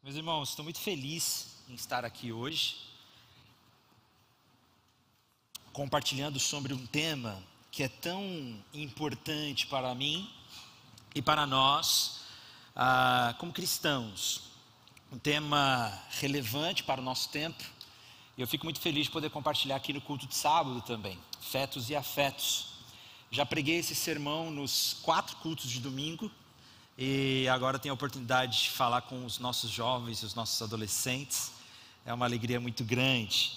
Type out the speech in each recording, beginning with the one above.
Meus irmãos, estou muito feliz em estar aqui hoje, compartilhando sobre um tema que é tão importante para mim e para nós, como cristãos. Um tema relevante para o nosso tempo. E eu fico muito feliz de poder compartilhar aqui no culto de sábado também, fetos e afetos. Já preguei esse sermão nos 4 cultos de domingo. E agora tenho a oportunidade de falar com os nossos jovens, os nossos adolescentes. É uma alegria muito grande.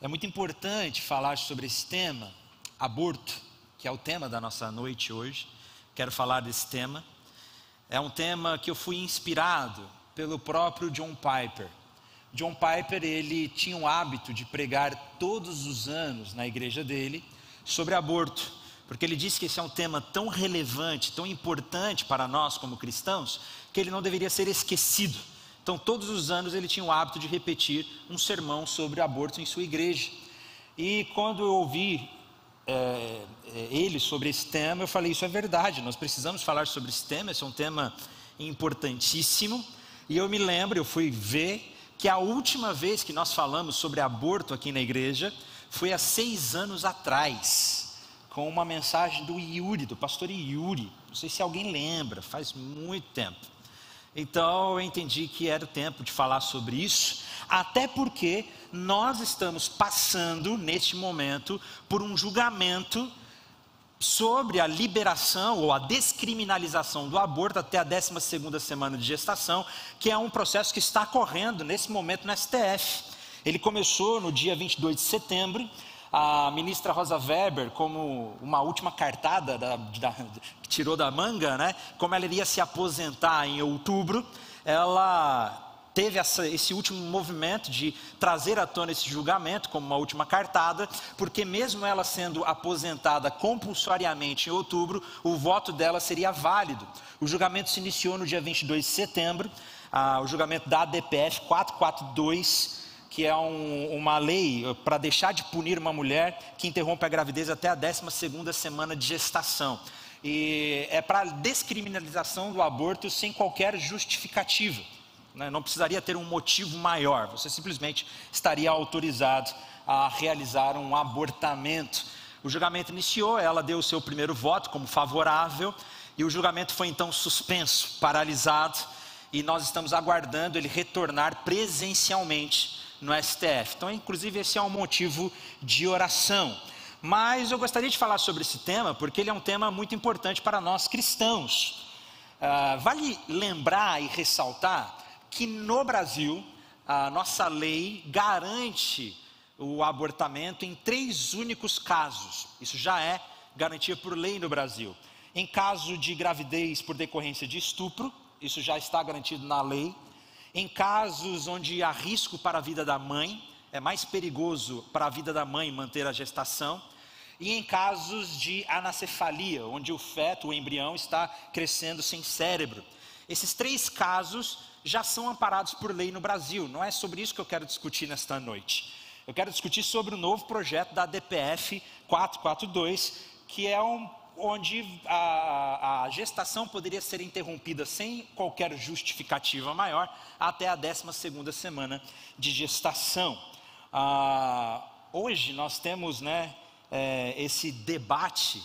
É muito importante falar sobre esse tema, aborto, que é o tema da nossa noite hoje. Quero falar desse tema. É um tema que eu fui inspirado pelo próprio John Piper. John Piper, ele tinha o hábito de pregar todos os anos na igreja dele sobre aborto. Porque ele disse que esse é um tema tão relevante, tão importante para nós como cristãos, que ele não deveria ser esquecido. Então todos os anos ele tinha o hábito de repetir um sermão sobre aborto em sua igreja. E quando eu ouvi ele sobre esse tema, eu falei, isso é verdade, nós precisamos falar sobre esse tema, esse é um tema importantíssimo. E eu me lembro, eu fui ver que a última vez que nós falamos sobre aborto aqui na igreja foi há 6 anos atrás, com uma mensagem do Yuri, do pastor Yuri. Não sei se alguém lembra, faz muito tempo. Então eu entendi que era o tempo de falar sobre isso, até porque nós estamos passando neste momento por um julgamento sobre a liberação ou a descriminalização do aborto até a 12ª semana de gestação, que é um processo que está correndo nesse momento no STF. Ele começou no dia 22 de setembro, a ministra Rosa Weber, como uma última cartada que tirou da manga, né? Como ela iria se aposentar em outubro, ela teve esse último movimento de trazer à tona esse julgamento como uma última cartada, porque mesmo ela sendo aposentada compulsoriamente em outubro, o voto dela seria válido. O julgamento se iniciou no dia 22 de setembro, o julgamento da ADPF 442, que é uma lei para deixar de punir uma mulher que interrompe a gravidez até a 12ª semana de gestação. E é para a descriminalização do aborto sem qualquer justificativa, né? Não precisaria ter um motivo maior, você simplesmente estaria autorizado a realizar um abortamento. O julgamento iniciou, ela deu o seu primeiro voto como favorável, e o julgamento foi então suspenso, paralisado, e nós estamos aguardando ele retornar presencialmente no STF. Então, inclusive, esse é um motivo de oração. Mas eu gostaria de falar sobre esse tema, porque ele é um tema muito importante para nós cristãos. Vale lembrar e ressaltar que no Brasil, a nossa lei garante o abortamento em 3 únicos casos. Isso já é garantia por lei no Brasil. Em caso de gravidez por decorrência de estupro, isso já está garantido na lei. Em casos onde há risco para a vida da mãe, é mais perigoso para a vida da mãe manter a gestação. E em casos de anencefalia, onde o feto, o embrião, está crescendo sem cérebro. Esses 3 casos já são amparados por lei no Brasil. Não é sobre isso que eu quero discutir nesta noite. Eu quero discutir sobre o novo projeto da ADPF 442, que é onde a gestação poderia ser interrompida sem qualquer justificativa maior até a 12ª semana de gestação. Hoje nós temos, esse debate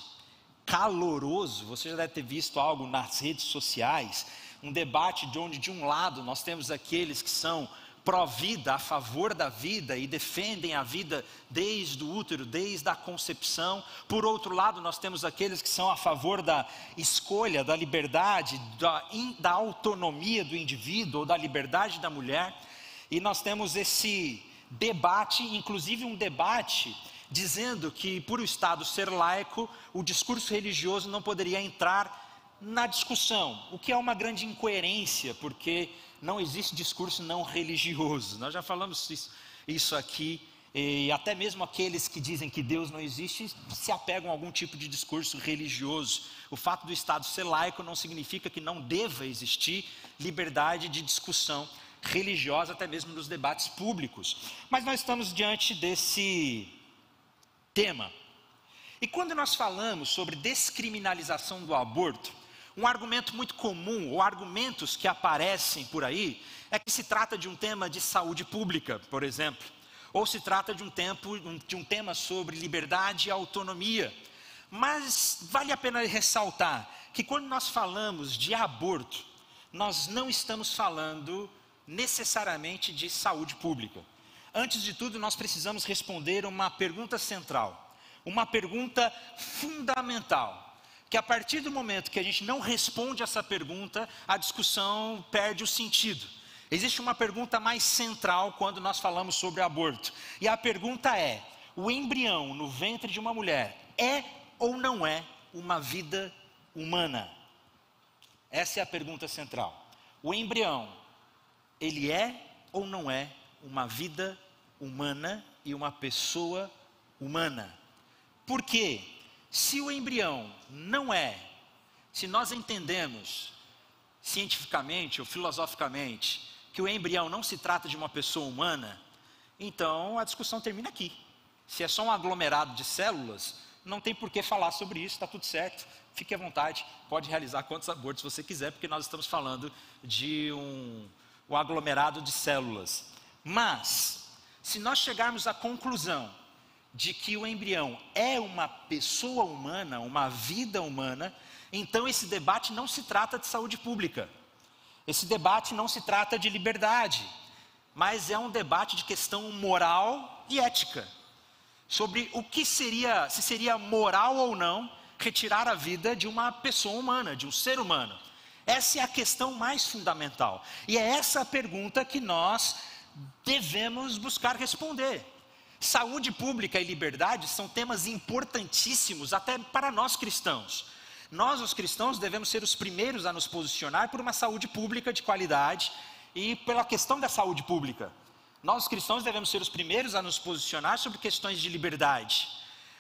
caloroso. Você já deve ter visto algo nas redes sociais, um debate de onde de um lado nós temos aqueles que são pró-vida, a favor da vida e defendem a vida desde o útero, desde a concepção. Por outro lado, nós temos aqueles que são a favor da escolha, da liberdade, da autonomia do indivíduo ou da liberdade da mulher. E nós temos esse debate, inclusive um debate dizendo que por o Estado ser laico, o discurso religioso não poderia entrar na discussão, o que é uma grande incoerência, porque não existe discurso não religioso. Nós já falamos isso aqui, e até mesmo aqueles que dizem que Deus não existe se apegam a algum tipo de discurso religioso. O fato do Estado ser laico não significa que não deva existir liberdade de discussão religiosa, até mesmo nos debates públicos. Mas nós estamos diante desse tema. E quando nós falamos sobre descriminalização do aborto, Um argumento muito comum, ou argumentos que aparecem por aí, é que se trata de um tema de saúde pública, por exemplo. Ou se trata de um tema sobre liberdade e autonomia. Mas vale a pena ressaltar que quando nós falamos de aborto, nós não estamos falando necessariamente de saúde pública. Antes de tudo, nós precisamos responder uma pergunta central, uma pergunta fundamental. Que a partir do momento que a gente não responde essa pergunta, a discussão perde o sentido. Existe uma pergunta mais central quando nós falamos sobre aborto. E a pergunta é: o embrião no ventre de uma mulher é ou não é uma vida humana? Essa é a pergunta central. O embrião, ele é ou não é uma vida humana e uma pessoa humana? Por quê? Se o embrião não é, se nós entendemos cientificamente ou filosoficamente que o embrião não se trata de uma pessoa humana, então a discussão termina aqui. Se é só um aglomerado de células, não tem por que falar sobre isso, está tudo certo, fique à vontade, pode realizar quantos abortos você quiser, porque nós estamos falando de um aglomerado de células. Mas, se nós chegarmos à conclusão de que o embrião é uma pessoa humana, uma vida humana, então esse debate não se trata de saúde pública. Esse debate não se trata de liberdade, mas é um debate de questão moral e ética. Sobre o que seria, se seria moral ou não, retirar a vida de uma pessoa humana, de um ser humano. Essa é a questão mais fundamental. E é essa a pergunta que nós devemos buscar responder. Saúde pública e liberdade são temas importantíssimos até para nós cristãos. Nós, os cristãos, devemos ser os primeiros a nos posicionar por uma saúde pública de qualidade e pela questão da saúde pública. Nós, os cristãos, devemos ser os primeiros a nos posicionar sobre questões de liberdade.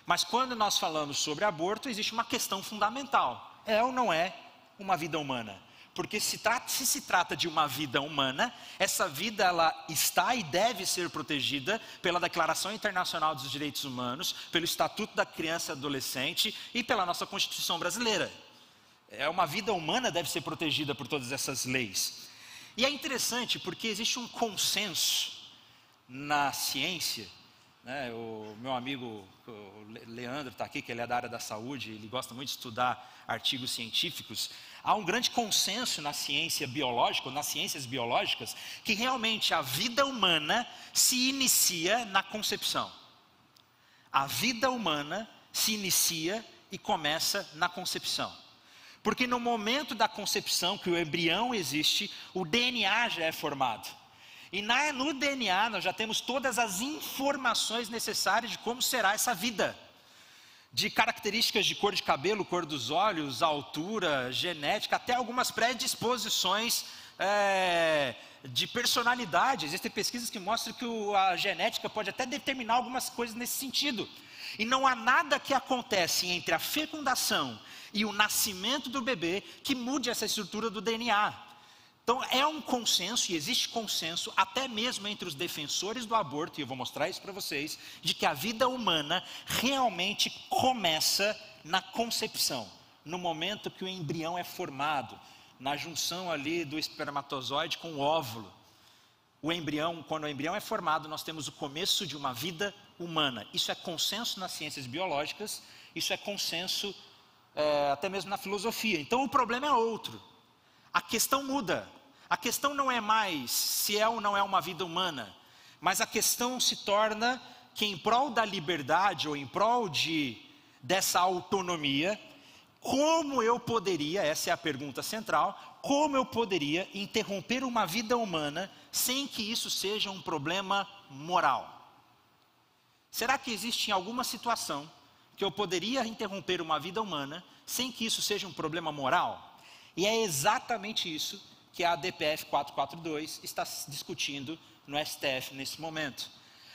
Mas quando nós falamos sobre aborto, existe uma questão fundamental: é ou não é uma vida humana? Porque se se trata de uma vida humana, essa vida ela está e deve ser protegida pela Declaração Internacional dos Direitos Humanos, pelo Estatuto da Criança e Adolescente e pela nossa Constituição brasileira. Uma vida humana deve ser protegida por todas essas leis. E é interessante porque existe um consenso na ciência, né? O meu amigo o Leandro está aqui, que ele é da área da saúde, ele gosta muito de estudar artigos científicos. Há um grande consenso na ciência biológica, ou nas ciências biológicas, que realmente a vida humana se inicia na concepção. A vida humana se inicia e começa na concepção. Porque no momento da concepção, que o embrião existe, o DNA já é formado. E no DNA nós já temos todas as informações necessárias de como será essa vida. De características de cor de cabelo, cor dos olhos, altura, genética, até algumas predisposições de personalidade. Existem pesquisas que mostram que a genética pode até determinar algumas coisas nesse sentido. E não há nada que acontece entre a fecundação e o nascimento do bebê que mude essa estrutura do DNA. Então é um consenso, e existe consenso até mesmo entre os defensores do aborto, e eu vou mostrar isso para vocês, de que a vida humana realmente começa na concepção, no momento que o embrião é formado, na junção ali do espermatozoide com o óvulo. Quando o embrião é formado, nós temos o começo de uma vida humana. Isso é consenso nas ciências biológicas, isso é consenso até mesmo na filosofia. Então o problema é outro. A questão muda. A questão não é mais se é ou não é uma vida humana, mas a questão se torna que em prol da liberdade ou em prol dessa autonomia, como eu poderia, essa é a pergunta central, como eu poderia interromper uma vida humana sem que isso seja um problema moral? Será que existe alguma situação que eu poderia interromper uma vida humana sem que isso seja um problema moral? E é exatamente isso que a ADPF 442 está discutindo no STF nesse momento.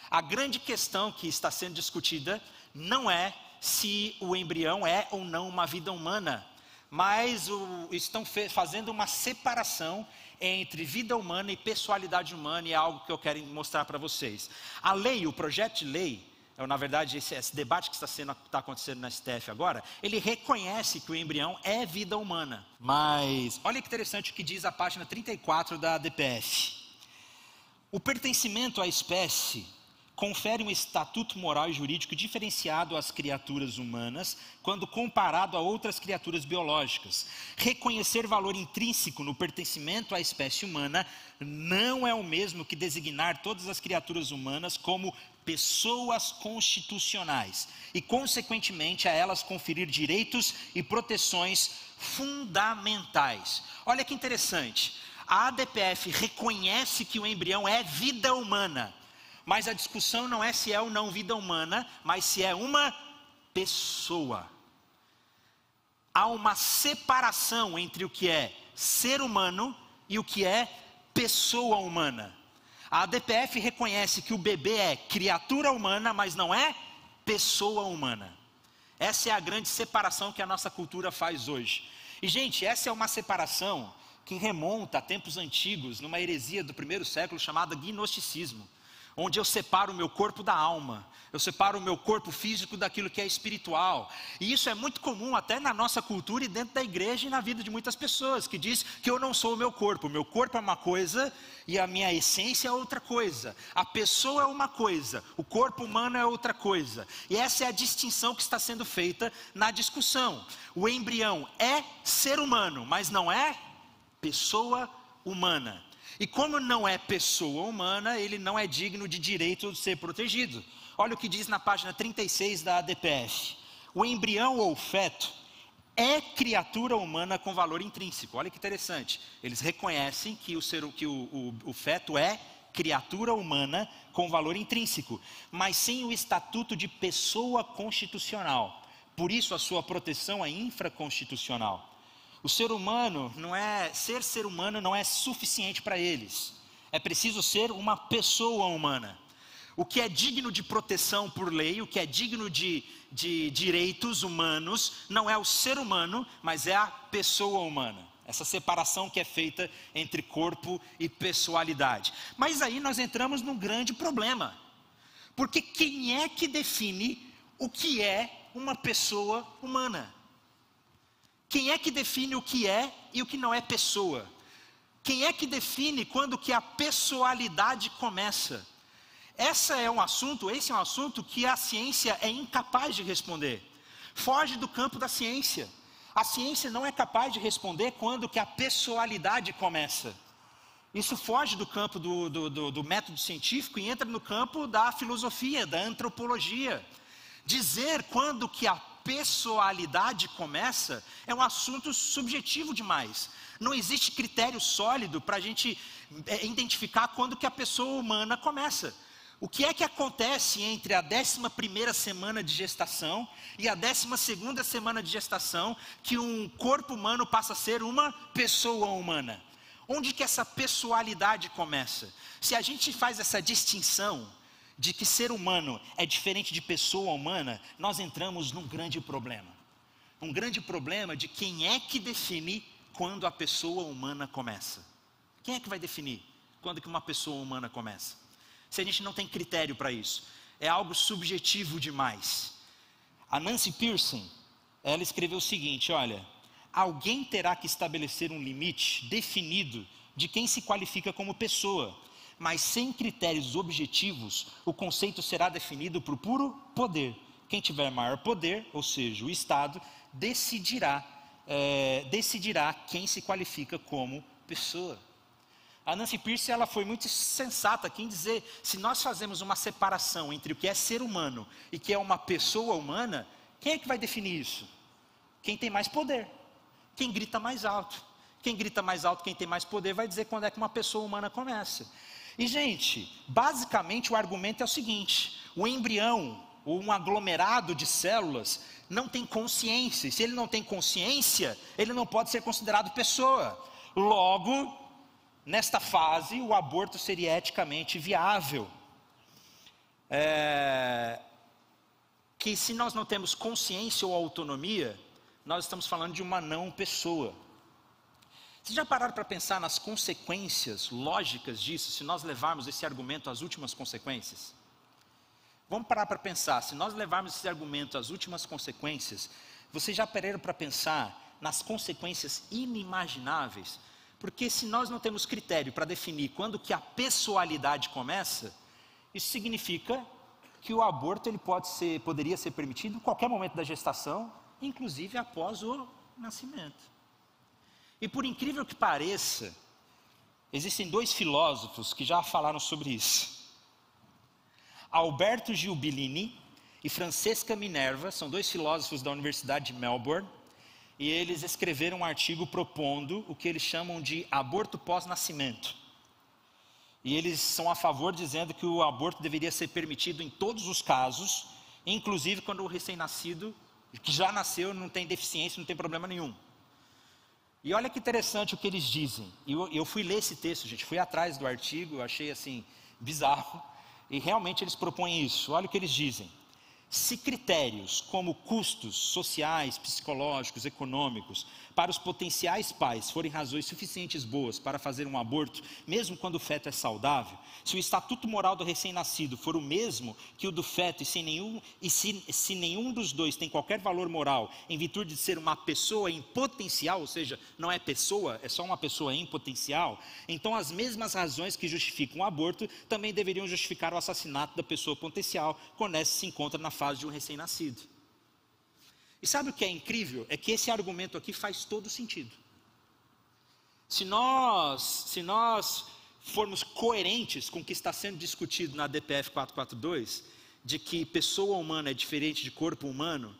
A grande questão que está sendo discutida não é se o embrião é ou não uma vida humana, mas estão fazendo uma separação entre vida humana e pessoalidade humana, e é algo que eu quero mostrar para vocês. A lei, o projeto de lei na verdade, esse debate que está acontecendo na STF agora, ele reconhece que o embrião é vida humana. Mas olha que interessante o que diz a página 34 da DPF. O pertencimento à espécie confere um estatuto moral e jurídico diferenciado às criaturas humanas quando comparado a outras criaturas biológicas. Reconhecer valor intrínseco no pertencimento à espécie humana não é o mesmo que designar todas as criaturas humanas como pessoas constitucionais e, consequentemente, a elas conferir direitos e proteções fundamentais. Olha que interessante, a ADPF reconhece que o embrião é vida humana, mas a discussão não é se é ou não vida humana, mas se é uma pessoa. Há uma separação entre o que é ser humano e o que é pessoa humana. A ADPF reconhece que o bebê é criatura humana, mas não é pessoa humana. Essa é a grande separação que a nossa cultura faz hoje. E, gente, essa é uma separação que remonta a tempos antigos, numa heresia do primeiro século chamada gnosticismo, onde eu separo o meu corpo da alma, eu separo o meu corpo físico daquilo que é espiritual. E isso é muito comum até na nossa cultura e dentro da igreja e na vida de muitas pessoas, que diz que eu não sou o meu corpo é uma coisa e a minha essência é outra coisa, a pessoa é uma coisa, o corpo humano é outra coisa. E essa é a distinção que está sendo feita na discussão. O embrião é ser humano, mas não é pessoa humana. E como não é pessoa humana, ele não é digno de direito de ser protegido. Olha o que diz na página 36 da ADPF. O embrião ou feto é criatura humana com valor intrínseco. Olha que interessante. Eles reconhecem que o feto é criatura humana com valor intrínseco, mas sem o estatuto de pessoa constitucional. Por isso a sua proteção é infraconstitucional. O ser humano ser humano não é suficiente para eles. É preciso ser uma pessoa humana. O que é digno de proteção por lei, o que é digno de direitos humanos, não é o ser humano, mas é a pessoa humana. Essa separação que é feita entre corpo e pessoalidade. Mas aí nós entramos num grande problema. Porque quem é que define o que é uma pessoa humana? Quem é que define o que é e o que não é pessoa? Quem é que define quando que a pessoalidade começa? Esse é um assunto que a ciência é incapaz de responder. Foge do campo da ciência. A ciência não é capaz de responder quando que a pessoalidade começa. Isso foge do campo do método científico e entra no campo da filosofia, da antropologia. Dizer quando que a pessoalidade começa é um assunto subjetivo demais. Não existe critério sólido para a gente identificar quando que a pessoa humana começa. O que é que acontece entre a 11ª semana de gestação e a 12ª semana de gestação que um corpo humano passa a ser uma pessoa humana? Onde que essa pessoalidade começa? Se a gente faz essa distinção de que ser humano é diferente de pessoa humana, nós entramos num grande problema. Um grande problema de quem é que define quando a pessoa humana começa. Quem é que vai definir quando que uma pessoa humana começa? Se a gente não tem critério para isso, é algo subjetivo demais. A Nancy Pearson, ela escreveu o seguinte, olha: alguém terá que estabelecer um limite definido de quem se qualifica como pessoa, mas sem critérios objetivos, o conceito será definido por puro poder. Quem tiver maior poder, ou seja, o Estado, decidirá quem se qualifica como pessoa. A Nancy Pearson, ela foi muito sensata aqui em dizer, se nós fazemos uma separação entre o que é ser humano e o que é uma pessoa humana, quem é que vai definir isso? Quem tem mais poder, quem grita mais alto. Quem grita mais alto, quem tem mais poder, vai dizer quando é que uma pessoa humana começa. E, gente, basicamente o argumento é o seguinte: o embrião, ou um aglomerado de células, não tem consciência. E se ele não tem consciência, ele não pode ser considerado pessoa. Logo, nesta fase, o aborto seria eticamente viável. Que se nós não temos consciência ou autonomia, nós estamos falando de uma não pessoa. Vocês já pararam para pensar nas consequências lógicas disso, se nós levarmos esse argumento às últimas consequências? Vamos parar para pensar, se nós levarmos esse argumento às últimas consequências, vocês já pararam para pensar nas consequências inimagináveis? Porque se nós não temos critério para definir quando que a pessoalidade começa, isso significa que o aborto poderia ser permitido em qualquer momento da gestação, inclusive após o nascimento. E por incrível que pareça, existem 2 filósofos que já falaram sobre isso. Alberto Giubilini e Francesca Minerva, são 2 filósofos da Universidade de Melbourne, e eles escreveram um artigo propondo o que eles chamam de aborto pós-nascimento. E eles são a favor, dizendo que o aborto deveria ser permitido em todos os casos, inclusive quando o recém-nascido, que já nasceu, não tem deficiência, não tem problema nenhum. E olha que interessante o que eles dizem. Eu fui ler esse texto, gente, fui atrás do artigo, eu achei assim, bizarro. E realmente eles propõem isso. Olha o que eles dizem. Se critérios como custos sociais, psicológicos, econômicos, para os potenciais pais forem razões suficientes boas para fazer um aborto, mesmo quando o feto é saudável, se o estatuto moral do recém-nascido for o mesmo que o do feto se nenhum dos dois tem qualquer valor moral em virtude de ser uma pessoa em potencial, ou seja, não é pessoa, é só uma pessoa em potencial, então as mesmas razões que justificam o aborto também deveriam justificar o assassinato da pessoa potencial quando essa se encontra na fase de um recém-nascido. E sabe o que é incrível? É que esse argumento aqui faz todo sentido. Se nós formos coerentes com o que está sendo discutido na DPF 442, de que pessoa humana é diferente de corpo humano,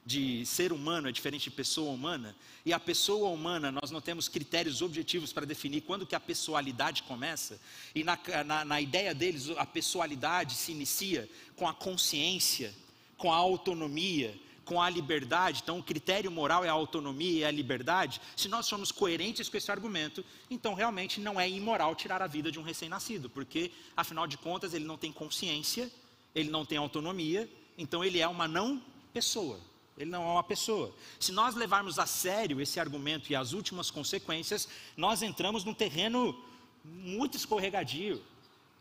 de ser humano é diferente de pessoa humana, e a pessoa humana nós não temos critérios objetivos para definir quando que a pessoalidade começa, e na ideia deles a pessoalidade se inicia com a consciência, com a autonomia, com a liberdade. Então o critério moral é a autonomia e a liberdade. Se nós somos coerentes com esse argumento, então realmente não é imoral tirar a vida de um recém-nascido, porque afinal de contas ele não tem consciência, ele não tem autonomia, então ele é uma não pessoa, ele não é uma pessoa. Se nós levarmos a sério esse argumento e as últimas consequências, nós entramos num terreno muito escorregadio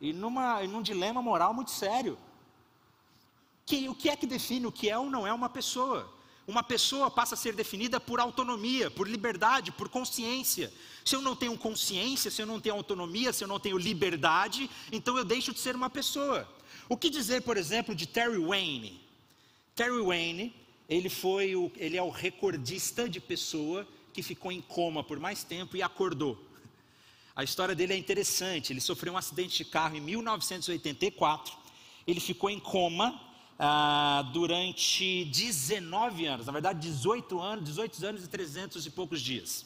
e num dilema moral muito sério. O que é que define o que é ou não é uma pessoa? Uma pessoa passa a ser definida por autonomia, por liberdade, por consciência. Se eu não tenho consciência, se eu não tenho autonomia, se eu não tenho liberdade, então eu deixo de ser uma pessoa. O que dizer, por exemplo, de Terry Wayne? Terry Wayne, ele é o recordista de pessoa que ficou em coma por mais tempo e acordou. A história dele é interessante. Ele sofreu um acidente de carro em 1984. Ele ficou em coma durante 19 anos, na verdade 18 anos e 300 e poucos dias.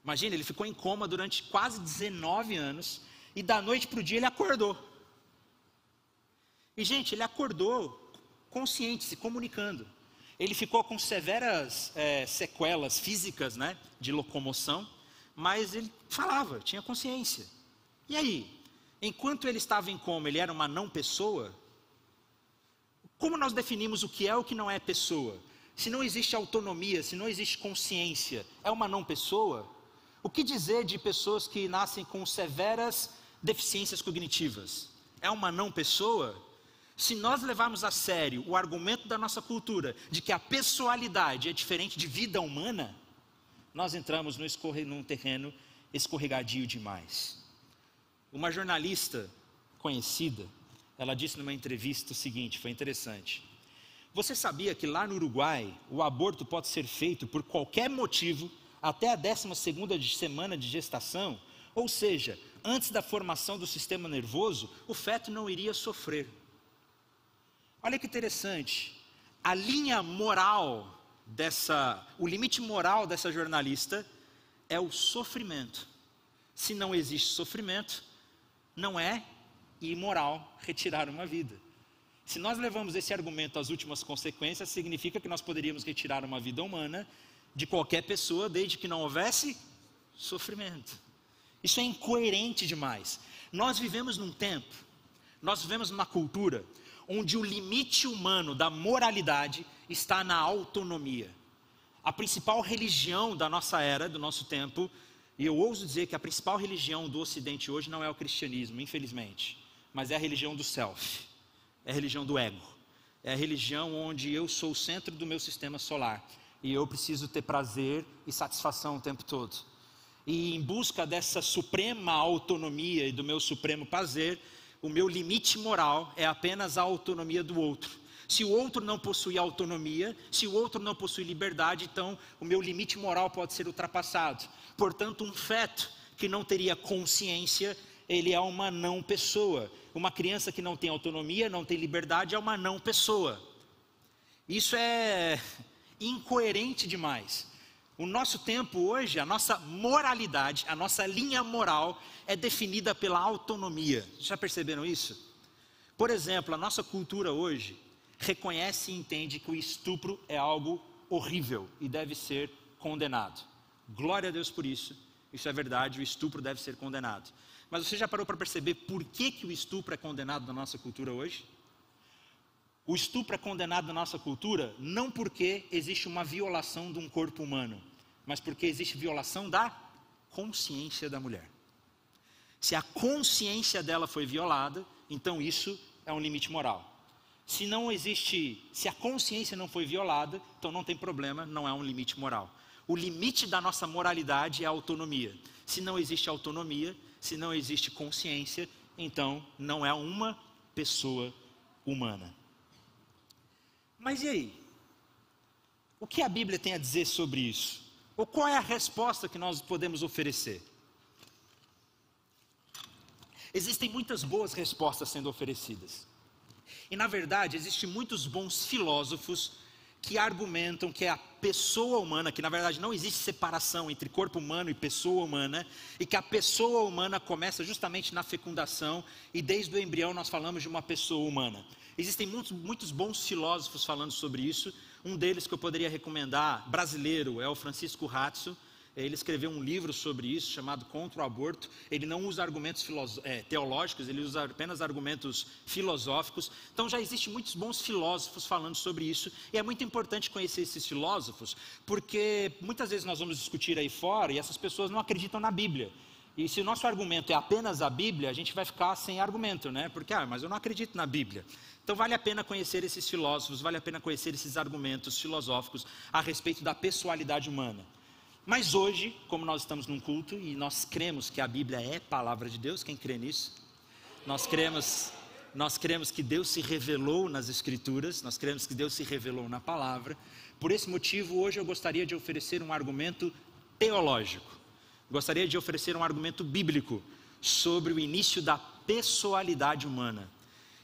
Imagina, ele ficou em coma durante quase 19 anos e da noite para o dia ele acordou. E gente, ele acordou consciente, se comunicando. Ele ficou com severas sequelas físicas, né, de locomoção, mas ele falava, tinha consciência. E aí, enquanto ele estava em coma, ele era uma não pessoa? Como nós definimos o que é ou o que não é pessoa? Se não existe autonomia, se não existe consciência, é uma não pessoa? O que dizer de pessoas que nascem com severas deficiências cognitivas? É uma não pessoa? Se nós levarmos a sério o argumento da nossa cultura de que a pessoalidade é diferente de vida humana, nós entramos num terreno escorregadio demais. Uma jornalista conhecida, ela disse numa entrevista o seguinte, foi interessante. Você sabia que lá no Uruguai, o aborto pode ser feito por qualquer motivo até a 12ª semana de gestação? Ou seja, antes da formação do sistema nervoso, o feto não iria sofrer. Olha que interessante. A linha moral o limite moral dessa jornalista é o sofrimento. Se não existe sofrimento, não é imoral retirar uma vida. Se nós levamos esse argumento às últimas consequências, significa que nós poderíamos retirar uma vida humana de qualquer pessoa, desde que não houvesse sofrimento. Isso é incoerente demais. Nós vivemos num tempo, nós vivemos numa cultura, onde o limite humano da moralidade está na autonomia. A principal religião da nossa era, do nosso tempo, e eu ouso dizer que a principal religião do Ocidente hoje não é o cristianismo, infelizmente, mas é a religião do self. é a religião do ego. É a religião onde eu sou o centro do meu sistema solar. E eu preciso ter prazer e satisfação o tempo todo. E em busca dessa suprema autonomia e do meu supremo prazer, o meu limite moral é apenas a autonomia do outro. Se o outro não possui autonomia, se o outro não possui liberdade, então o meu limite moral pode ser ultrapassado. Portanto, um feto que não teria consciência, ele é uma não pessoa. Uma criança que não tem autonomia, não tem liberdade, é uma não pessoa. Isso é incoerente demais. O nosso tempo hoje, a nossa moralidade, a nossa linha moral é definida pela autonomia. Já perceberam isso? Por exemplo, a nossa cultura hoje reconhece e entende que o estupro é algo horrível e deve ser condenado. Glória a Deus por isso. Isso é verdade, o estupro deve ser condenado. Mas você já parou para perceber por que o estupro é condenado na nossa cultura hoje? O estupro é condenado na nossa cultura não porque existe uma violação de um corpo humano, mas porque existe violação da consciência da mulher. Se a consciência dela foi violada, então isso é um limite moral. Se a consciência não foi violada, então não tem problema, não é um limite moral. O limite da nossa moralidade é a autonomia. Se não existe autonomia, se não existe consciência, então não é uma pessoa humana. Mas e aí? O que a Bíblia tem a dizer sobre isso? Ou qual é a resposta que nós podemos oferecer? Existem muitas boas respostas sendo oferecidas. E na verdade, existem muitos bons filósofos que argumentam que a pessoa humana, que na verdade não existe separação entre corpo humano e pessoa humana, e que a pessoa humana começa justamente na fecundação, e desde o embrião nós falamos de uma pessoa humana. Existem muitos bons filósofos falando sobre isso. Um deles que eu poderia recomendar, brasileiro, é o Francisco Ratzo. Ele escreveu um livro sobre isso, chamado Contra o Aborto. Ele não usa argumentos teológicos, ele usa apenas argumentos filosóficos. Então já existem muitos bons filósofos falando sobre isso. E é muito importante conhecer esses filósofos, porque muitas vezes nós vamos discutir aí fora e essas pessoas não acreditam na Bíblia. E se o nosso argumento é apenas a Bíblia, a gente vai ficar sem argumento, né? Porque, mas eu não acredito na Bíblia. Então vale a pena conhecer esses filósofos, vale a pena conhecer esses argumentos filosóficos a respeito da pessoalidade humana. Mas hoje, como nós estamos num culto e nós cremos que a Bíblia é palavra de Deus, quem crê nisso? Nós cremos que Deus se revelou nas Escrituras, nós cremos que Deus se revelou na palavra. Por esse motivo, hoje eu gostaria de oferecer um argumento teológico. Gostaria de oferecer um argumento bíblico sobre o início da pessoalidade humana.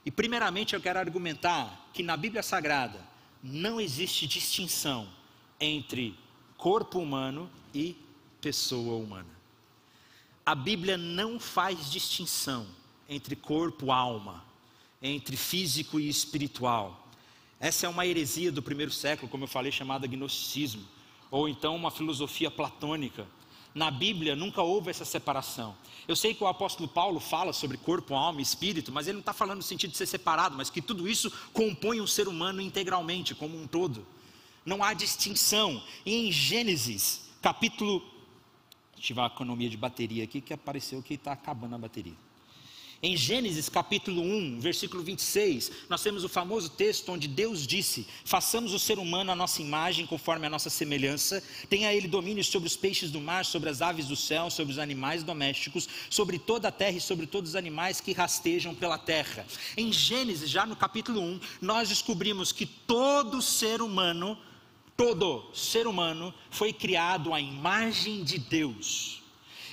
E primeiramente eu quero argumentar que na Bíblia Sagrada não existe distinção entre corpo humano e pessoa humana. A Bíblia não faz distinção entre corpo e alma, entre físico e espiritual. Essa é uma heresia do primeiro século, como eu falei, chamada gnosticismo, ou então uma filosofia platônica. Na Bíblia nunca houve essa separação. Eu sei que o apóstolo Paulo fala sobre corpo, alma e espírito, mas ele não está falando no sentido de ser separado, mas que tudo isso compõe um ser humano integralmente, como um todo. Não há distinção. E em Gênesis, capítulo... Tive uma economia de bateria aqui, que apareceu que está acabando a bateria. Em Gênesis capítulo 1, versículo 26, nós temos o famoso texto onde Deus disse: façamos o ser humano à nossa imagem, conforme a nossa semelhança, tenha ele domínio sobre os peixes do mar, sobre as aves do céu, sobre os animais domésticos, sobre toda a terra e sobre todos os animais que rastejam pela terra. Em Gênesis, já no capítulo 1, nós descobrimos que todo ser humano foi criado à imagem de Deus.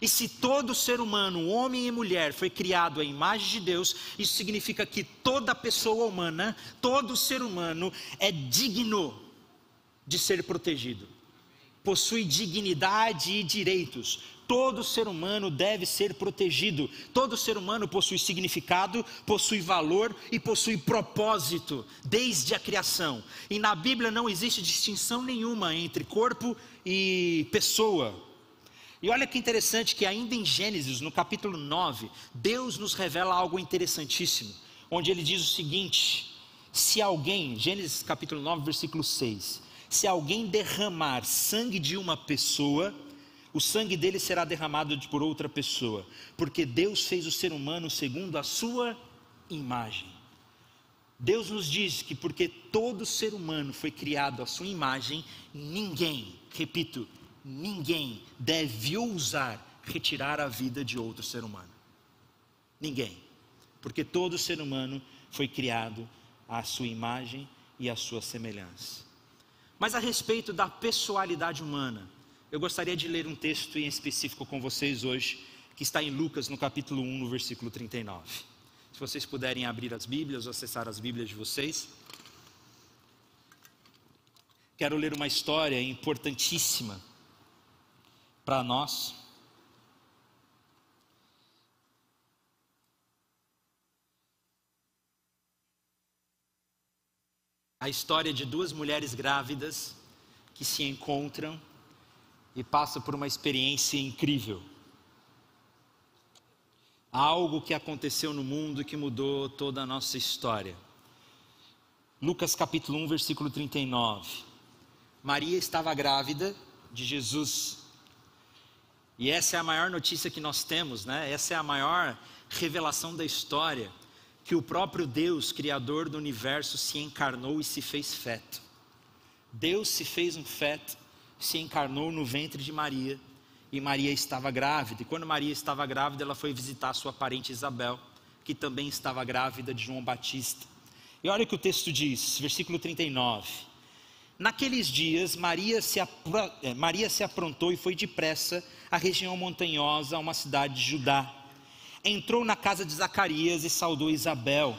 E se todo ser humano, homem e mulher, foi criado à imagem de Deus, isso significa que toda pessoa humana, todo ser humano é digno de ser protegido, possui dignidade e direitos. Todo ser humano deve ser protegido. Todo ser humano possui significado, possui valor e possui propósito desde a criação. E na Bíblia não existe distinção nenhuma entre corpo e pessoa. E olha que interessante que ainda em Gênesis, no capítulo 9, Deus nos revela algo interessantíssimo, onde ele diz o seguinte: se alguém, Gênesis capítulo 9, versículo 6, se alguém derramar sangue de uma pessoa, o sangue dele será derramado por outra pessoa, porque Deus fez o ser humano segundo a sua imagem. Deus nos diz que porque todo ser humano foi criado à sua imagem, ninguém, repito, ninguém deve ousar retirar a vida de outro ser humano. Ninguém. Porque todo ser humano foi criado à sua imagem e à sua semelhança. Mas a respeito da pessoalidade humana, eu gostaria de ler um texto em específico com vocês hoje, que está em Lucas, no capítulo 1, no versículo 39. Se vocês puderem abrir as Bíblias ou acessar as Bíblias de vocês. Quero ler uma história importantíssima para nós. A história de duas mulheres grávidas que se encontram e passam por uma experiência incrível. Algo que aconteceu no mundo que mudou toda a nossa história. Lucas capítulo 1, versículo 39. Maria estava grávida de Jesus. E essa é a maior notícia que nós temos, né? Essa é a maior revelação da história. Que o próprio Deus, Criador do universo, se encarnou e se fez feto. Deus se fez um feto, se encarnou no ventre de Maria. E Maria estava grávida, e quando Maria estava grávida, ela foi visitar sua parente Isabel, que também estava grávida de João Batista. E olha o que o texto diz, versículo 39. Naqueles dias, Maria se aprontou e foi depressa à região montanhosa, a uma cidade de Judá. Entrou na casa de Zacarias e saudou Isabel.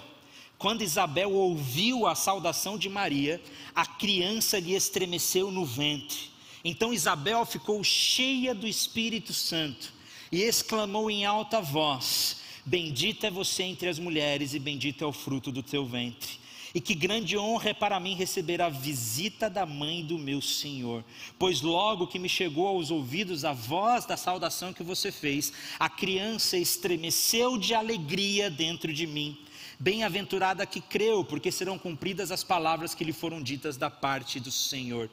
Quando Isabel ouviu a saudação de Maria, a criança lhe estremeceu no ventre. Então Isabel ficou cheia do Espírito Santo e exclamou em alta voz: bendita é você entre as mulheres e bendito é o fruto do teu ventre. E que grande honra é para mim receber a visita da mãe do meu Senhor, pois logo que me chegou aos ouvidos a voz da saudação que você fez, a criança estremeceu de alegria dentro de mim. Bem-aventurada que creu, porque serão cumpridas as palavras que lhe foram ditas da parte do Senhor.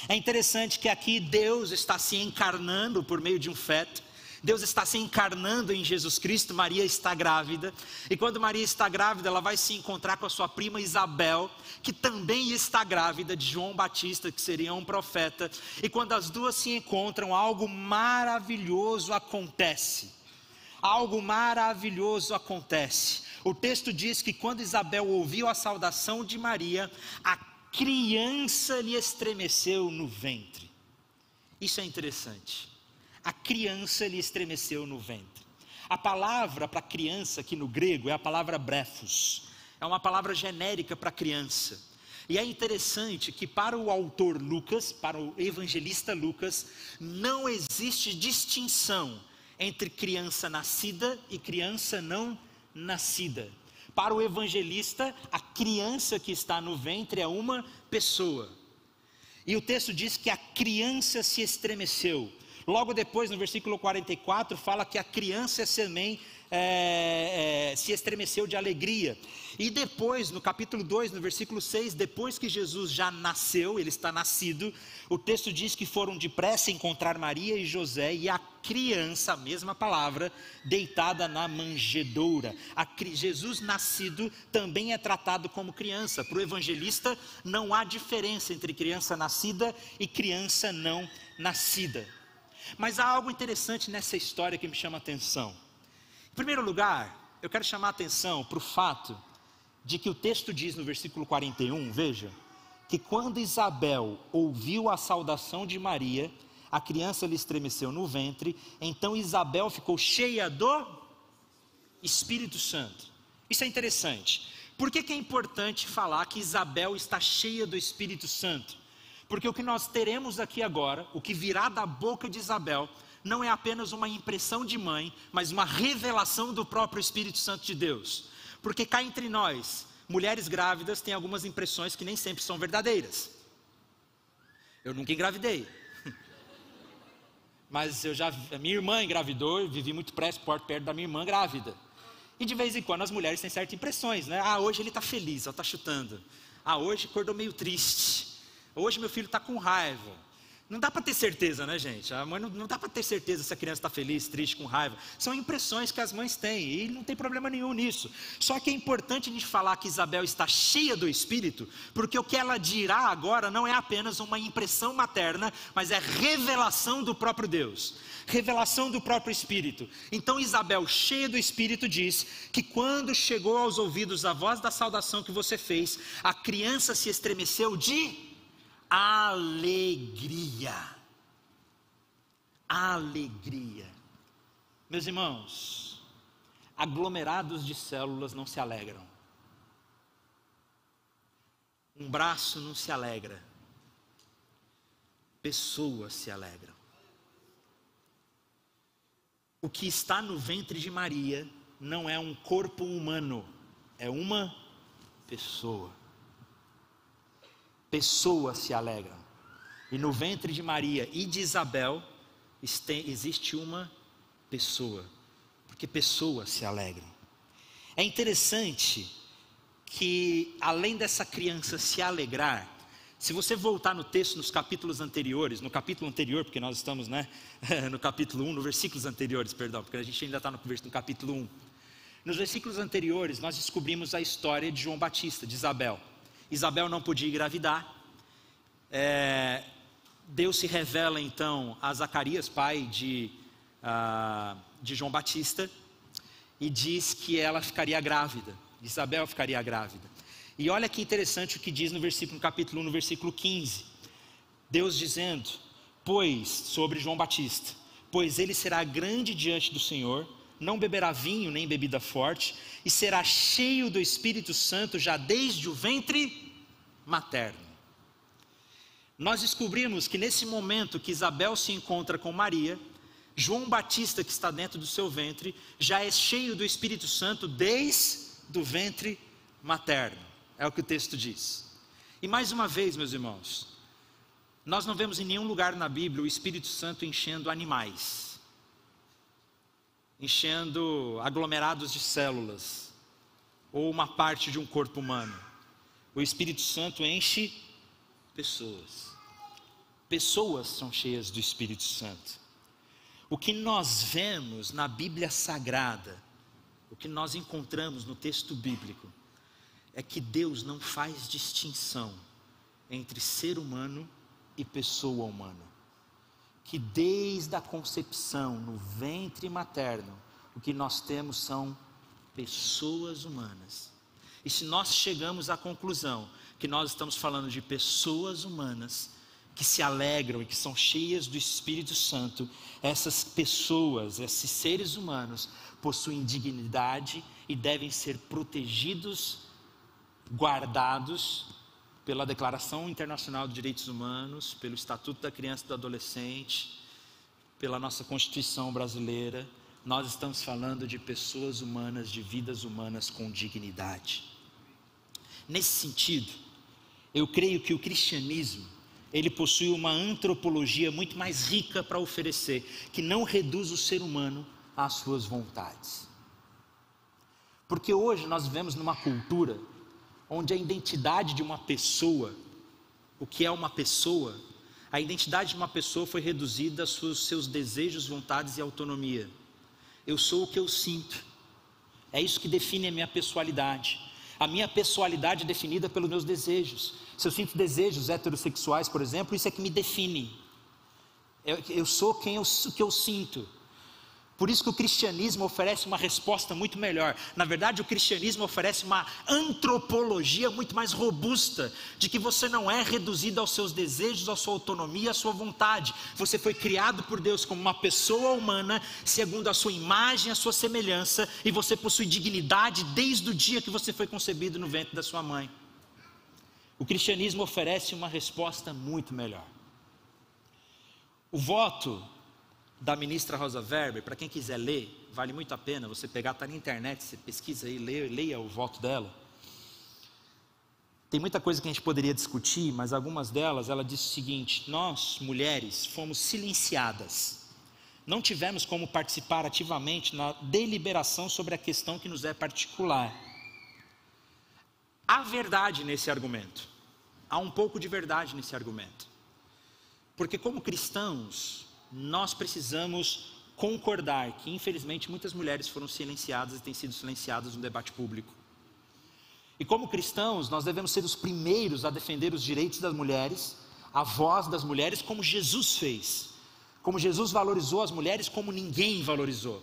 É interessante que aqui Deus está se encarnando por meio de um feto. Deus está se encarnando em Jesus Cristo. Maria está grávida. E quando Maria está grávida, ela vai se encontrar com a sua prima Isabel, que também está grávida de João Batista, que seria um profeta. E quando as duas se encontram, algo maravilhoso acontece. Algo maravilhoso acontece. O texto diz que quando Isabel ouviu a saudação de Maria, a criança lhe estremeceu no ventre. Isso é interessante. A criança lhe estremeceu no ventre. A palavra para criança aqui no grego é a palavra brephos. É uma palavra genérica para criança. E é interessante que para o autor Lucas, para o evangelista Lucas, não existe distinção entre criança nascida e criança não nascida. Para o evangelista, a criança que está no ventre é uma pessoa. E o texto diz que a criança se estremeceu. Logo depois, no versículo 44, fala que a criança se estremeceu de alegria. E depois, no capítulo 2, no versículo 6, depois que Jesus já nasceu, ele está nascido, o texto diz que foram depressa encontrar Maria e José e a criança, a mesma palavra, deitada na manjedoura. Jesus nascido também é tratado como criança. Para o evangelista não há diferença entre criança nascida e criança não nascida. Mas há algo interessante nessa história que me chama a atenção. Em primeiro lugar, eu quero chamar a atenção para o fato de que o texto diz no versículo 41, veja, que quando Isabel ouviu a saudação de Maria, a criança lhe estremeceu no ventre, então Isabel ficou cheia do Espírito Santo. Isso é interessante. Por que é importante falar que Isabel está cheia do Espírito Santo? Porque o que nós teremos aqui agora, o que virá da boca de Isabel, não é apenas uma impressão de mãe, mas uma revelação do próprio Espírito Santo de Deus. Porque cá entre nós, mulheres grávidas têm algumas impressões que nem sempre são verdadeiras. Eu nunca engravidei. Mas a minha irmã engravidou, eu vivi muito perto da minha irmã grávida. E de vez em quando as mulheres têm certas impressões, né? Ah, hoje ele está feliz, ela está chutando. Ah, hoje acordou meio triste. Hoje meu filho está com raiva. Não dá para ter certeza, né, gente? A mãe não dá para ter certeza se a criança está feliz, triste, com raiva. São impressões que as mães têm e não tem problema nenhum nisso. Só que é importante a gente falar que Isabel está cheia do Espírito, porque o que ela dirá agora não é apenas uma impressão materna, mas é revelação do próprio Deus, revelação do próprio Espírito. Então Isabel, cheia do Espírito, diz que quando chegou aos ouvidos a voz da saudação que você fez, a criança se estremeceu de alegria. Alegria. Meus irmãos, aglomerados de células não se alegram. Um braço não se alegra. Pessoas se alegram. O que está no ventre de Maria não é um corpo humano, é uma pessoa. Pessoas se alegram. E no ventre de Maria e de Isabel existe uma pessoa, porque pessoas se alegram. É interessante que além dessa criança se alegrar, se você voltar no texto nos capítulos anteriores, no capítulo anterior, porque nós estamos no capítulo 1, nos versículos anteriores, perdão, porque a gente ainda está no capítulo 1. Nos versículos anteriores nós descobrimos a história de João Batista, de Isabel. Isabel não podia engravidar. Deus se revela então a Zacarias, pai de João Batista, e diz que ela ficaria grávida, Isabel ficaria grávida. E olha que interessante o que diz no capítulo 1, no versículo 15. Deus dizendo, sobre João Batista, pois ele será grande diante do Senhor, não beberá vinho nem bebida forte, e será cheio do Espírito Santo já desde o ventre materno. Nós descobrimos que nesse momento que Isabel se encontra com Maria, João Batista, que está dentro do seu ventre, já é cheio do Espírito Santo desde o ventre materno. É o que o texto diz. E mais uma vez, meus irmãos, nós não vemos em nenhum lugar na Bíblia o Espírito Santo enchendo animais, enchendo aglomerados de células, ou uma parte de um corpo humano. O Espírito Santo enche pessoas. Pessoas são cheias do Espírito Santo. O que nós vemos na Bíblia Sagrada, o que nós encontramos no texto bíblico, é que Deus não faz distinção entre ser humano e pessoa humana. Que desde a concepção, no ventre materno, o que nós temos são pessoas humanas. E se nós chegamos à conclusão que nós estamos falando de pessoas humanas que se alegram e que são cheias do Espírito Santo, essas pessoas, esses seres humanos, possuem dignidade e devem ser protegidos, guardados pela Declaração Internacional de Direitos Humanos, pelo Estatuto da Criança e do Adolescente, pela nossa Constituição brasileira. Nós estamos falando de pessoas humanas, de vidas humanas com dignidade. Nesse sentido, eu creio que o cristianismo, ele possui uma antropologia muito mais rica para oferecer, que não reduz o ser humano às suas vontades. Porque hoje nós vivemos numa cultura onde a identidade de uma pessoa, o que é uma pessoa, a identidade de uma pessoa foi reduzida aos seus desejos, vontades e autonomia. Eu sou o que eu sinto, é isso que define a minha pessoalidade. A minha pessoalidade é definida pelos meus desejos. Se eu sinto desejos heterossexuais, por exemplo, isso é que me define. Eu sou o que eu sinto. Por isso que o cristianismo oferece uma resposta muito melhor. Na verdade, o cristianismo oferece uma antropologia muito mais robusta, de que você não é reduzido aos seus desejos, à sua autonomia, à sua vontade. Você foi criado por Deus como uma pessoa humana, segundo a sua imagem, a sua semelhança, e você possui dignidade desde o dia que você foi concebido no ventre da sua mãe. O cristianismo oferece uma resposta muito melhor. O voto da ministra Rosa Weber, para quem quiser ler, vale muito a pena você pegar, está na internet, você pesquisa aí, leia o voto dela. Tem muita coisa que a gente poderia discutir, mas algumas delas, ela diz o seguinte: nós, mulheres, fomos silenciadas, não tivemos como participar ativamente na deliberação sobre a questão que nos é particular. Há verdade nesse argumento, há um pouco de verdade nesse argumento. Porque como cristãos, nós precisamos concordar que infelizmente muitas mulheres foram silenciadas e têm sido silenciadas no debate público. E como cristãos, nós devemos ser os primeiros a defender os direitos das mulheres, a voz das mulheres, como Jesus fez. Como Jesus valorizou as mulheres como ninguém valorizou.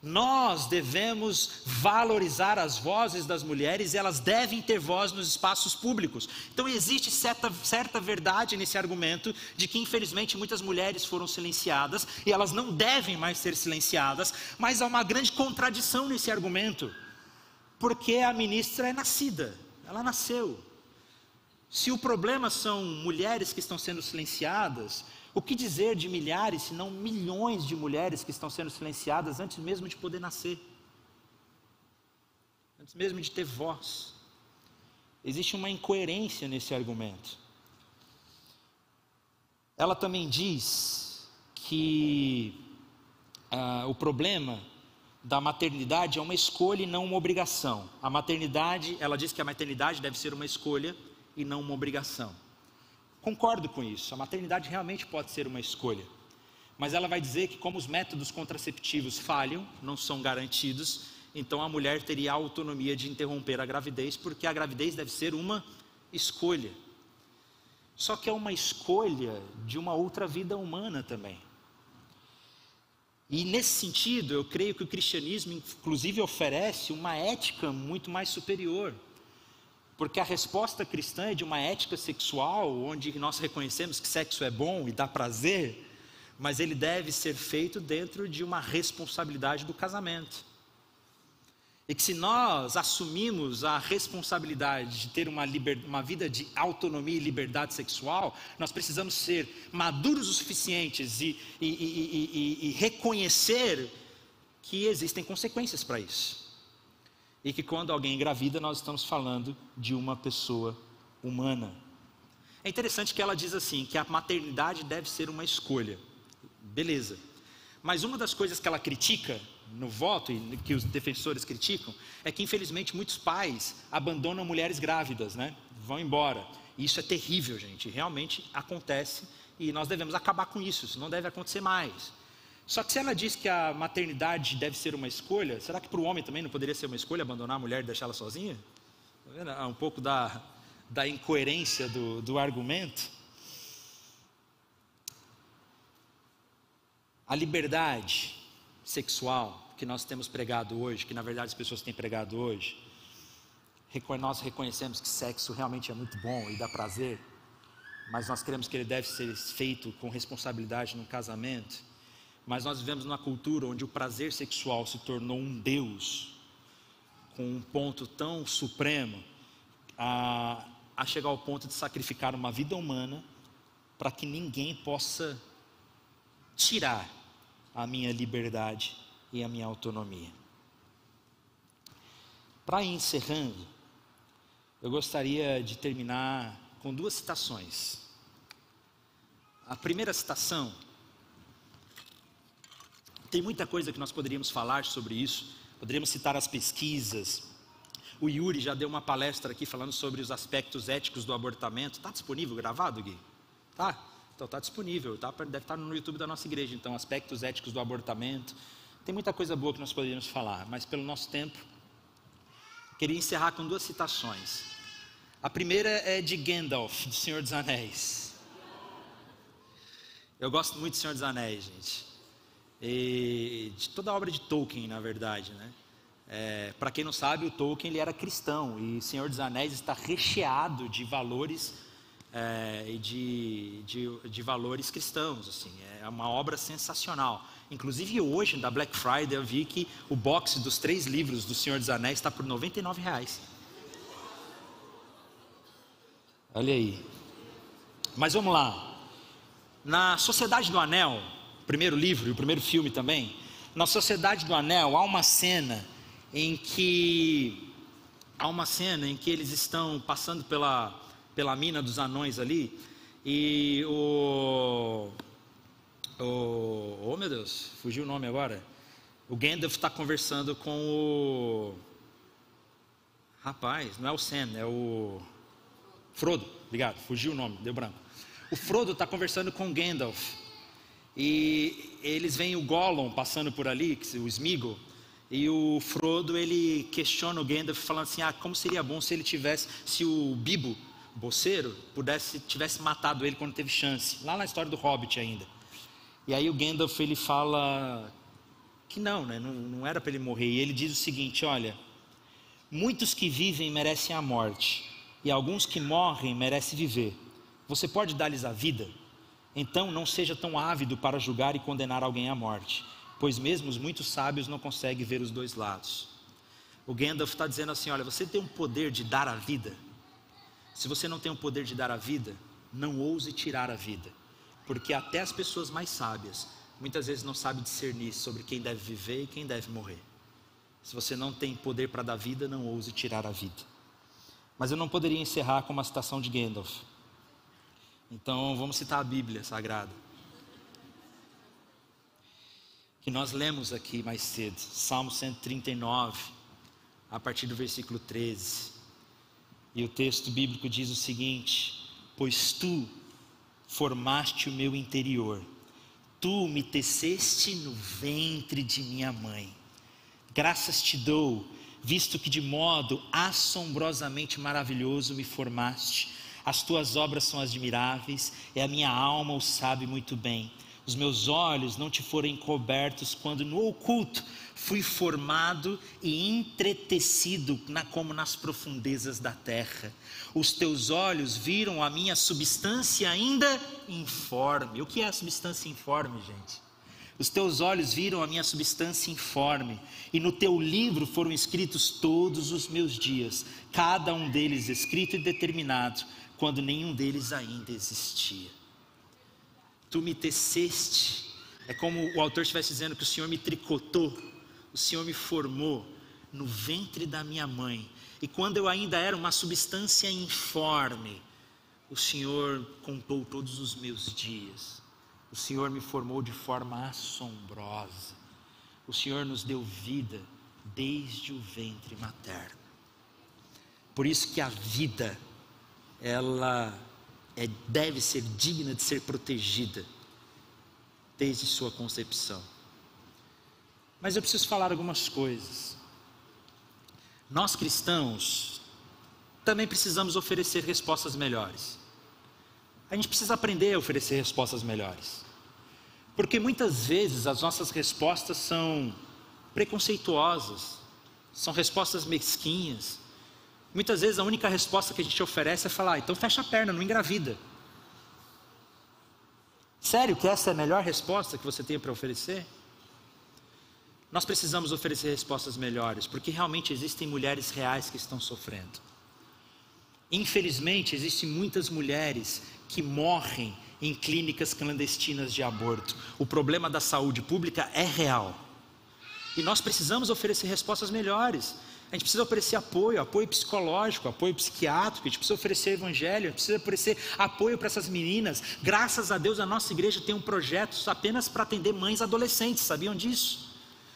Nós devemos valorizar as vozes das mulheres e elas devem ter voz nos espaços públicos. Então existe certa verdade nesse argumento de que infelizmente muitas mulheres foram silenciadas e elas não devem mais ser silenciadas, mas há uma grande contradição nesse argumento, porque a ministra é nascida, ela nasceu. Se o problema são mulheres que estão sendo silenciadas, o que dizer de milhares, se não milhões de mulheres que estão sendo silenciadas antes mesmo de poder nascer? Antes mesmo de ter voz. Existe uma incoerência nesse argumento. Ela também diz que o problema da maternidade é uma escolha e não uma obrigação. A maternidade, ela diz que a maternidade deve ser uma escolha e não uma obrigação. Concordo com isso, a maternidade realmente pode ser uma escolha, mas ela vai dizer que como os métodos contraceptivos falham, não são garantidos, então a mulher teria a autonomia de interromper a gravidez, porque a gravidez deve ser uma escolha. Só que é uma escolha de uma outra vida humana também. E nesse sentido, eu creio que o cristianismo inclusive oferece uma ética muito mais superior. Porque a resposta cristã é de uma ética sexual, onde nós reconhecemos que sexo é bom e dá prazer, mas ele deve ser feito dentro de uma responsabilidade do casamento. E que se nós assumimos a responsabilidade de ter uma vida de autonomia e liberdade sexual, nós precisamos ser maduros o suficientes e reconhecer que existem consequências para isso. E que quando alguém engravida, nós estamos falando de uma pessoa humana. É interessante que ela diz assim, que a maternidade deve ser uma escolha. Beleza. Mas uma das coisas que ela critica no voto, e que os defensores criticam, é que infelizmente muitos pais abandonam mulheres grávidas, né? Vão embora. E isso é terrível, gente. Realmente acontece e nós devemos acabar com isso. Isso não deve acontecer mais. Só que se ela diz que a maternidade deve ser uma escolha, será que para o homem também não poderia ser uma escolha abandonar a mulher e deixá-la sozinha? Está vendo? Um pouco da incoerência do argumento. A liberdade sexual que nós temos pregado hoje, que na verdade as pessoas têm pregado hoje, nós reconhecemos que sexo realmente é muito bom e dá prazer, mas nós queremos que ele deve ser feito com responsabilidade no casamento. Mas nós vivemos numa cultura onde o prazer sexual se tornou um Deus, com um ponto tão supremo, a chegar ao ponto de sacrificar uma vida humana, para que ninguém possa tirar a minha liberdade e a minha autonomia. Para ir encerrando, eu gostaria de terminar com duas citações. A primeira citação, tem muita coisa que nós poderíamos falar sobre isso, poderíamos citar as pesquisas. O Yuri já deu uma palestra aqui falando sobre os aspectos éticos do abortamento. Está disponível gravado, Gui? Tá? Então está disponível, tá? Deve estar no YouTube da nossa igreja, então, aspectos éticos do abortamento. Tem muita coisa boa que nós poderíamos falar, mas pelo nosso tempo, queria encerrar com duas citações. A primeira é de Gandalf, do Senhor dos Anéis. Eu gosto muito do Senhor dos Anéis, gente. E de toda a obra de Tolkien, na verdade, né? Para quem não sabe, o Tolkien ele era cristão, e Senhor dos Anéis está recheado de valores e de valores cristãos, assim. É uma obra sensacional. Inclusive hoje, da Black Friday, eu vi que o box dos 3 livros do Senhor dos Anéis está por R$ 99. Olha aí. Mas vamos lá. Na Sociedade do Anel, primeiro livro e o primeiro filme também, na Sociedade do Anel há uma cena em que eles estão passando pela mina dos anões ali, e oh meu Deus, fugiu o nome agora. O Gandalf está conversando com o rapaz, não é o Sam, é o Frodo, obrigado, fugiu o nome, deu branco. O Frodo está conversando com Gandalf. E eles veem o Gollum passando por ali, o Sméagol. E o Frodo, ele questiona o Gandalf falando assim, como seria bom se ele tivesse, se o Bilbo, o Bolseiro, tivesse matado ele quando teve chance. Lá na história do Hobbit ainda. E aí o Gandalf, ele fala que não, né? Não era para ele morrer. E ele diz o seguinte, olha, muitos que vivem merecem a morte, e alguns que morrem merecem viver. Você pode dar-lhes a vida? Então não seja tão ávido para julgar e condenar alguém à morte, pois mesmo os muitos sábios não conseguem ver os dois lados. O Gandalf está dizendo assim, olha, você tem o poder de dar a vida. Se você não tem o poder de dar a vida, não ouse tirar a vida, porque até as pessoas mais sábias muitas vezes não sabem discernir sobre quem deve viver e quem deve morrer. Se você não tem poder para dar vida, não ouse tirar a vida. Mas eu não poderia encerrar com uma citação de Gandalf. Então vamos citar a Bíblia Sagrada, que nós lemos aqui mais cedo, Salmo 139, a partir do versículo 13. E o texto bíblico diz o seguinte: pois tu formaste o meu interior, tu me teceste no ventre de minha mãe. Graças te dou, visto que de modo assombrosamente maravilhoso me formaste. As tuas obras são admiráveis, e a minha alma o sabe muito bem. Os meus olhos não te foram encobertos quando no oculto fui formado e entretecido como nas profundezas da terra. Os teus olhos viram a minha substância ainda informe. O que é a substância informe, gente? Os teus olhos viram a minha substância informe, e no teu livro foram escritos todos os meus dias, cada um deles escrito e determinado, quando nenhum deles ainda existia. Tu me teceste, é como o autor estivesse dizendo que o Senhor me tricotou, o Senhor me formou no ventre da minha mãe, e quando eu ainda era uma substância informe, o Senhor contou todos os meus dias. O Senhor me formou de forma assombrosa. O Senhor nos deu vida desde o ventre materno. Por isso que a vida, ela deve ser digna de ser protegida desde sua concepção. Mas eu preciso falar algumas coisas. Nós cristãos também precisamos oferecer respostas melhores. A gente precisa aprender a oferecer respostas melhores, porque muitas vezes as nossas respostas são preconceituosas, são respostas mesquinhas. Muitas vezes a única resposta que a gente oferece é falar, então fecha a perna, não engravida. Sério que essa é a melhor resposta que você tem para oferecer? Nós precisamos oferecer respostas melhores, porque realmente existem mulheres reais que estão sofrendo. Infelizmente, existem muitas mulheres que morrem em clínicas clandestinas de aborto. O problema da saúde pública é real, e nós precisamos oferecer respostas melhores. A gente precisa oferecer apoio psicológico, apoio psiquiátrico, a gente precisa oferecer evangelho, a gente precisa oferecer apoio para essas meninas. Graças a Deus a nossa igreja tem um projeto apenas para atender mães adolescentes, sabiam disso?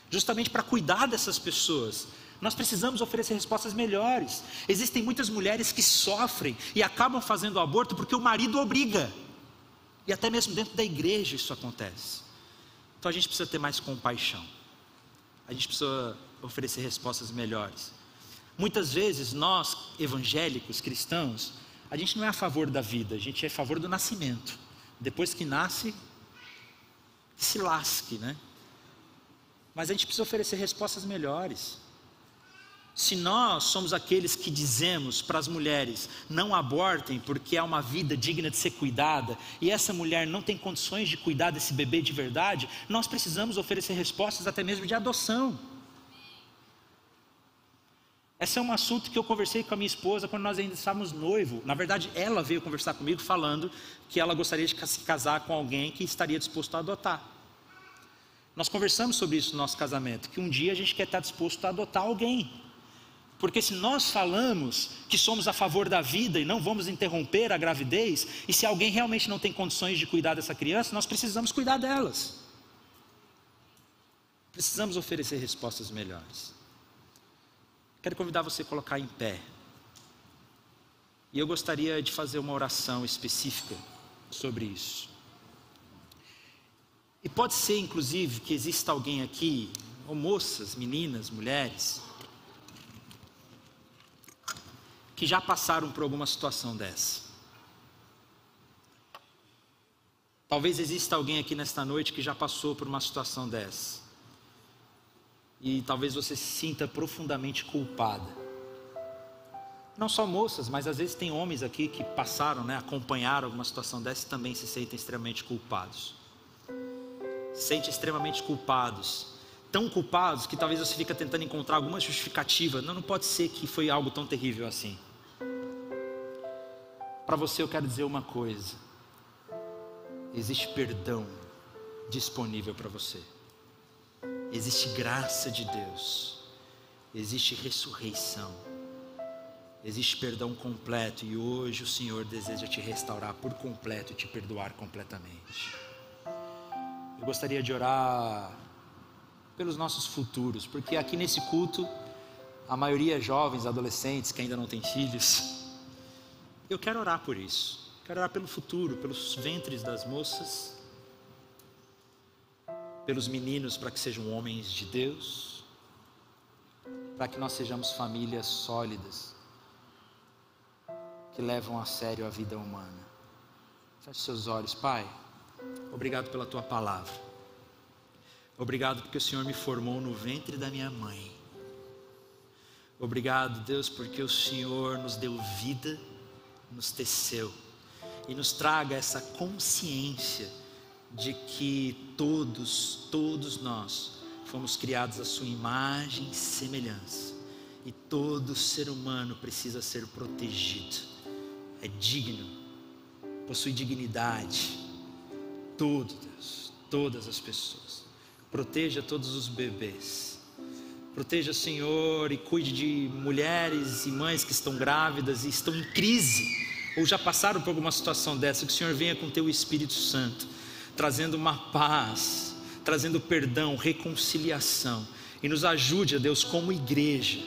Justamente para cuidar dessas pessoas. Nós precisamos oferecer respostas melhores. Existem muitas mulheres que sofrem e acabam fazendo aborto porque o marido obriga, e até mesmo dentro da igreja isso acontece. Então a gente precisa ter mais compaixão, a gente precisa oferecer respostas melhores. Muitas vezes nós, evangélicos, cristãos, a gente não é a favor da vida, a gente é a favor do nascimento. Depois que nasce, que se lasque, né? Mas a gente precisa oferecer respostas melhores. Se nós somos aqueles que dizemos para as mulheres, não abortem porque é uma vida digna de ser cuidada, e essa mulher não tem condições de cuidar desse bebê de verdade, nós precisamos oferecer respostas até mesmo de adoção. Esse é um assunto que eu conversei com a minha esposa quando nós ainda estávamos noivos. Na verdade, ela veio conversar comigo falando que ela gostaria de se casar com alguém que estaria disposto a adotar. Nós conversamos sobre isso no nosso casamento, que um dia a gente quer estar disposto a adotar alguém. Porque se nós falamos que somos a favor da vida e não vamos interromper a gravidez, e se alguém realmente não tem condições de cuidar dessa criança, nós precisamos cuidar delas. Precisamos oferecer respostas melhores. Quero convidar você a colocar em pé. E eu gostaria de fazer uma oração específica sobre isso. E pode ser, inclusive, que exista alguém aqui, ou moças, meninas, mulheres, que já passaram por alguma situação dessa. Talvez exista alguém aqui nesta noite que já passou por uma situação dessa. E talvez você se sinta profundamente culpada. Não só moças, mas às vezes tem homens aqui que passaram, acompanharam alguma situação dessa e também se sentem extremamente culpados. Se sentem extremamente culpados. Tão culpados que talvez você fica tentando encontrar alguma justificativa. Não pode ser que foi algo tão terrível assim. Para você eu quero dizer uma coisa. Existe perdão disponível para você. Existe graça de Deus. Existe ressurreição. Existe perdão completo. E hoje o Senhor deseja te restaurar por completo e te perdoar completamente. Eu gostaria de orar pelos nossos futuros, porque aqui nesse culto a maioria é jovens, adolescentes que ainda não têm filhos. Eu quero orar por isso. Quero orar pelo futuro, pelos ventres das moças, pelos meninos, para que sejam homens de Deus, para que nós sejamos famílias sólidas, que levam a sério a vida humana. Feche seus olhos. Pai, obrigado pela tua palavra. Obrigado porque o Senhor me formou no ventre da minha mãe. Obrigado, Deus, porque o Senhor nos deu vida, nos teceu e nos traga essa consciência de que todos nós fomos criados à sua imagem e semelhança, e todo ser humano precisa ser protegido, é digno, possui dignidade. Deus, todas as pessoas, proteja todos os bebês, proteja, Senhor, e cuide de mulheres e mães que estão grávidas e estão em crise, ou já passaram por alguma situação dessa. Que o Senhor venha com teu Espírito Santo, trazendo uma paz, trazendo perdão, reconciliação, e nos ajude, a Deus, como igreja,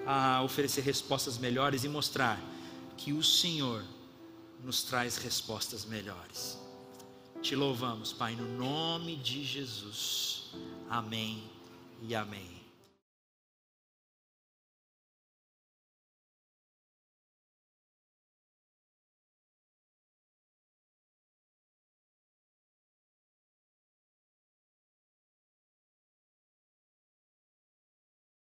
a oferecer respostas melhores e mostrar que o Senhor nos traz respostas melhores. Te louvamos, Pai, no nome de Jesus. Amém e amém.